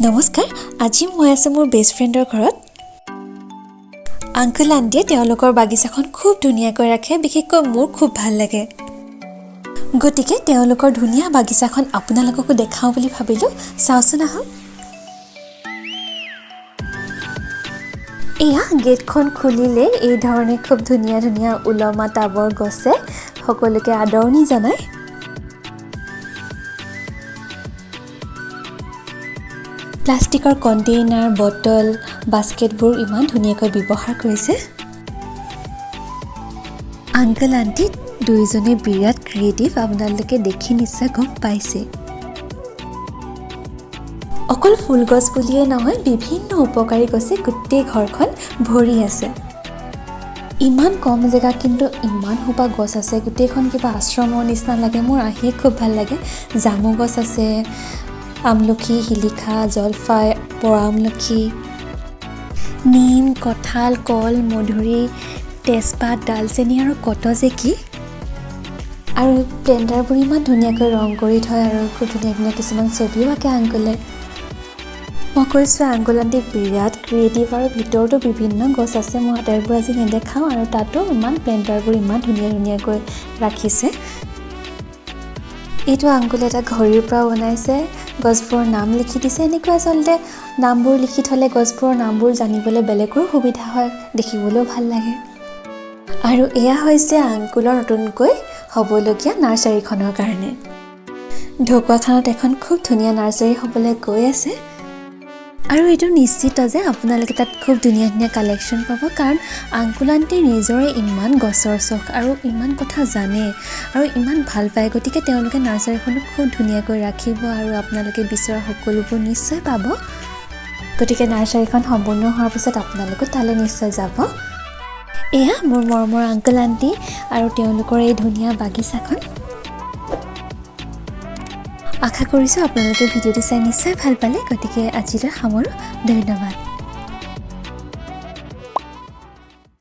নমস্কাৰ আজি মই আছো মোৰ বেষ্ট ফ্ৰেণ্ডৰ ঘৰত আঙ্কল আন্টিয়ে তেওঁলোকৰ বাগিচাখন খুব ধুনীয়াকৈ ৰাখে বিশেষকৈ মোৰ খুব ভাল লাগে গতিকে তেওঁলোকৰ ধুনীয়া বাগিচাখন আপোনালোককো দেখাও বুলি ভাবিলো চাওচোন আহক এয়া গেটখন খুলিলে এই ধৰণে খুব ধুনীয়া ধুনীয়া উলমা টাবৰ গছে সকলোকে আদৰণি জনায় প্লাষ্টিকৰ কণ্টেইনাৰ বটল বাস্কেটবোৰ ইমান ধুনীয়াকৈ ব্যৱহাৰ কৰিছে আঙ্কল আন্টি দুইজনে বিৰাট ক্ৰিয়েটিভ আপোনালোকে দেখি নিশ্চয় গম পাইছে অকল ফুল গছ বুলিয়ে নহয় বিভিন্ন উপকাৰী গছে গোটেই ঘৰখন ভৰি আছে ইমান কম জেগা কিন্তু ইমান হোপা গছ আছে গোটেইখন কিবা আশ্ৰমৰ নিচিনা লাগে মোৰ আহি খুব ভাল লাগে জামু গছ আছে আমলখি শিলিখা জলফাই পৰামলখি নিম কঁঠাল কল মধুৰি তেজপাত ডালচেনি আৰু কত যে কি আৰু প্লেণ্টাৰবোৰ ইমান ধুনীয়াকৈ ৰং কৰি থয় আৰু খুব ধুনীয়া ধুনীয়া কিছুমান ছবিও আঁকে আঙ্কলে মই কৈছোঁ আঙ্কল আন্টি বিৰাট ক্ৰিয়েটিভ আৰু ভিতৰতো বিভিন্ন গছ আছে মই আটাইবোৰ আজি নেদেখাওঁ আৰু তাতো ইমান প্লেণ্টাৰবোৰ ইমান ধুনীয়া ধুনীয়াকৈ ৰাখিছে এইটো আঙ্কলে এটা ঘড়ীৰ পৰা বনাইছে গছবোৰৰ নাম লিখি দিছে এনেকৈ আচলতে নামবোৰ লিখি থ'লে গছবোৰৰ নামবোৰ জানিবলৈ বেলেগৰো সুবিধা হয় দেখিবলৈও ভাল লাগে আৰু এয়া হৈছে আঙ্কুলৰ নতুনকৈ হ'বলগীয়া নাৰ্চাৰীখনৰ কাৰণে ঢকুৱাখানাত এখন খুব ধুনীয়া নাৰ্চাৰী হ'বলৈ গৈ আছে আৰু এইটো নিশ্চিত যে আপোনালোকে তাত খুব ধুনীয়া ধুনীয়া কালেকশ্যন পাব কাৰণ আঙ্কুল আন্টি নিজৰে ইমান গছৰ চখ আৰু ইমান কথা জানে আৰু ইমান ভাল পায় গতিকে তেওঁলোকে নাৰ্চাৰীখনো খুব ধুনীয়াকৈ ৰাখিব আৰু আপোনালোকে বিচৰা সকলোবোৰ নিশ্চয় পাব গতিকে নাৰ্চাৰীখন সম্পূৰ্ণ হোৱাৰ পিছত আপোনালোকো তালৈ নিশ্চয় যাব এয়া মোৰ মৰমৰ আঙ্কল আন্টি আৰু তেওঁলোকৰ এই ধুনীয়া বাগিচাখন আশা কৰিছোঁ আপোনালোকে ভিডিঅ'টো চাই নিশ্চয় ভাল পালে গতিকে আজিলৈ সামৰো ধন্যবাদ